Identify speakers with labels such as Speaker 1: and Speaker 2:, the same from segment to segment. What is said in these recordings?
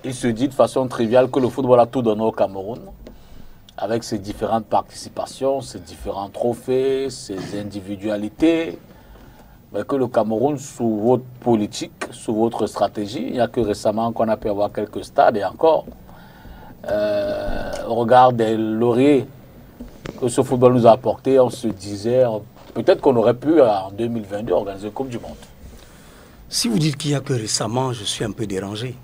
Speaker 1: il se dit de façon triviale que le football a tout donné au Cameroun, avec ses différentes participations, ses différents trophées, ses individualités, mais que le Cameroun, sous votre politique, sous votre stratégie, il n'y a que récemment qu'on a pu avoir quelques stades, et encore, au regard des lauriers que ce football nous a apporté, on se disait, peut-être qu'on aurait pu, en 2022, organiser une Coupe du Monde.
Speaker 2: Si vous dites qu'il n'y a que récemment, je suis un peu dérangé.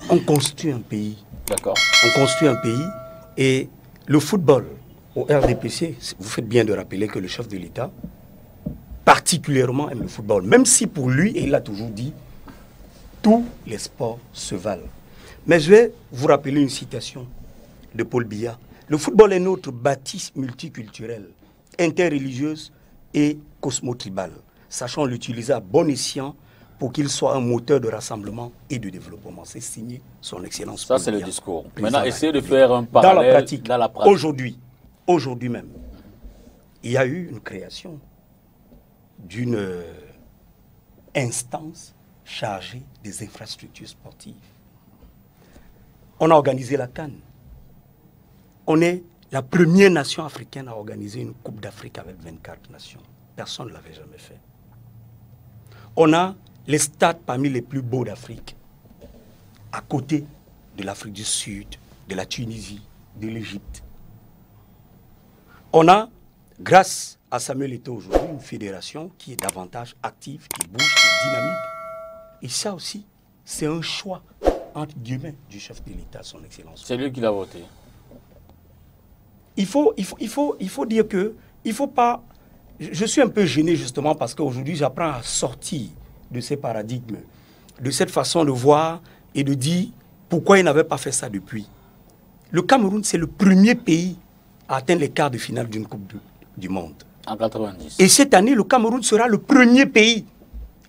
Speaker 2: On construit un pays.
Speaker 1: D'accord.
Speaker 2: On construit un pays et le football au RDPC, vous faites bien de rappeler que le chef de l'État particulièrement aime le football. Même si pour lui, et il l'a toujours dit, tous les sports se valent. Mais je vais vous rappeler une citation de Paul Biya. Le football est notre bâtisse multiculturelle, interreligieuse et cosmotribale, sachant l'utiliser à bon escient pour qu'il soit un moteur de rassemblement et de développement. C'est signé son excellence.
Speaker 1: Ça, c'est le discours. Maintenant, essayez de faire un parallèle
Speaker 2: dans la pratique. Aujourd'hui même, il y a eu une création d'une instance chargée des infrastructures sportives. On a organisé la CAN. On est la première nation africaine à organiser une Coupe d'Afrique avec 24 nations. Personne ne l'avait jamais fait. On a les stades parmi les plus beaux d'Afrique, à côté de l'Afrique du Sud, de la Tunisie, de l'Égypte. On a, grâce à Samuel Eto'o aujourd'hui, une fédération qui est davantage active, qui bouge, qui est dynamique. Et ça aussi, c'est un choix, entre guillemets, du chef de l'État, son excellence.
Speaker 1: C'est lui qui l'a voté.
Speaker 2: Il faut dire que, il faut pas... Je suis un peu gêné justement parce qu'aujourd'hui, j'apprends à sortir de ces paradigmes, de cette façon de voir et de dire pourquoi il n'avait pas fait ça depuis. Le Cameroun, c'est le premier pays à atteindre les quarts de finale d'une Coupe du Monde.
Speaker 1: En 90.
Speaker 2: Et cette année, le Cameroun sera le premier pays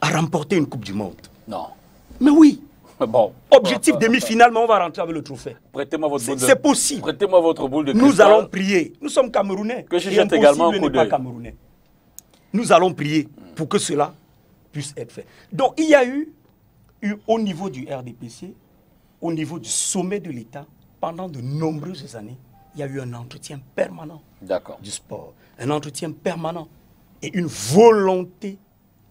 Speaker 2: à remporter une Coupe du Monde.
Speaker 1: Non.
Speaker 2: Mais oui.
Speaker 1: Bon.
Speaker 2: Objectif demi-finale, mais on va rentrer avec le trophée.
Speaker 1: Prêtez-moi votre boule de...
Speaker 2: C'est possible.
Speaker 1: Prêtez-moi votre boule de cristal.
Speaker 2: Nous allons prier. Nous sommes Camerounais.
Speaker 1: Que je jette également un coup d'œil.
Speaker 2: Camerounais. Nous allons prier pour que cela puisse être fait. Donc, il y a eu au niveau du RDPC, au niveau du sommet de l'État, pendant de nombreuses années, il y a eu un entretien permanent du sport. Un entretien permanent et une volonté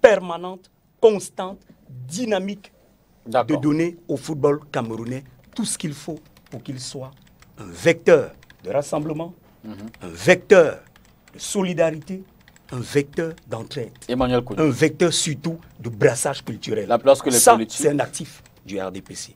Speaker 2: permanente, constante, dynamique de donner au football camerounais tout ce qu'il faut pour qu'il soit un vecteur de rassemblement, un vecteur de solidarité, un vecteur d'entraide, un vecteur surtout de brassage culturel.
Speaker 1: La place que les
Speaker 2: ça,
Speaker 1: politiques...
Speaker 2: c'est un actif du RDPC.